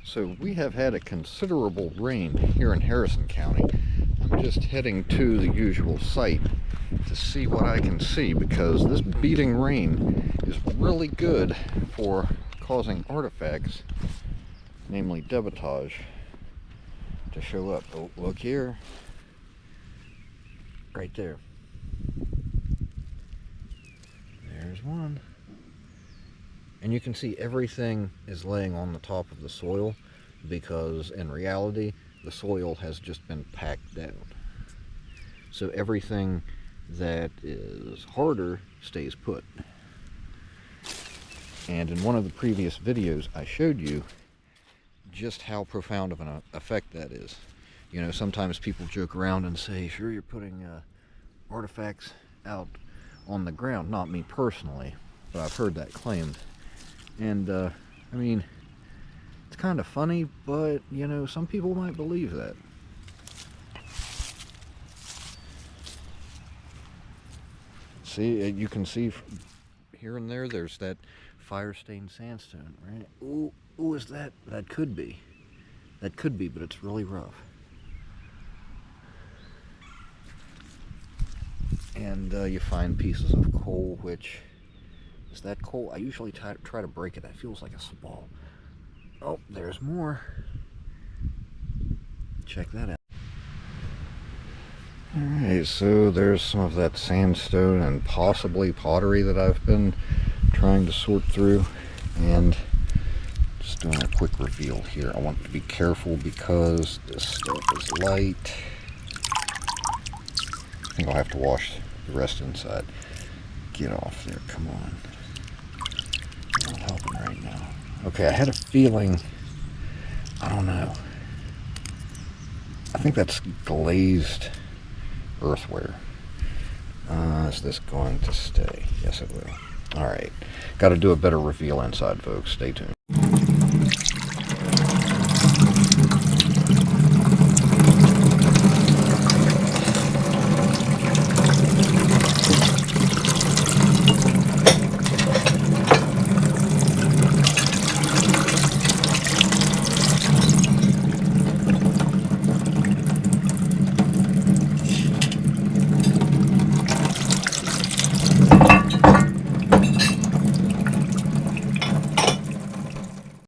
So we have had a considerable rain here in Harrison County. I'm just heading to the usual site to see what I can see, because this beating rain is really good for causing artifacts, namely debitage, to show up. Oh, look here. Right there. There's one. And you can see everything is laying on the top of the soil, because in reality the soil has just been packed down. So everything that is harder stays put. And in one of the previous videos I showed you just how profound of an effect that is. You know, sometimes people joke around and say, sure, you're putting artifacts out on the ground. Not me personally, but I've heard that claimed. And I mean, it's kind of funny, but you know, some people might believe that. See, you can see here and there, there's that fire-stained sandstone, right? Ooh, is that? That could be. That could be, but it's really rough. And you find pieces of coal, which is that coal? I usually try to break it. That feels like a ball. Oh, there's more. Check that out. Alright, so there's some of that sandstone and possibly pottery that I've been trying to sort through, and just doing a quick reveal here. I want to be careful because this stuff is light. I think I'll have to wash the rest inside. Get off there, come on. Not helping right now. Okay, I had a feeling, I don't know. I think that's glazed earthware. Is this going to stay? Yes, it will. Alright, got to do a better reveal inside, folks. Stay tuned.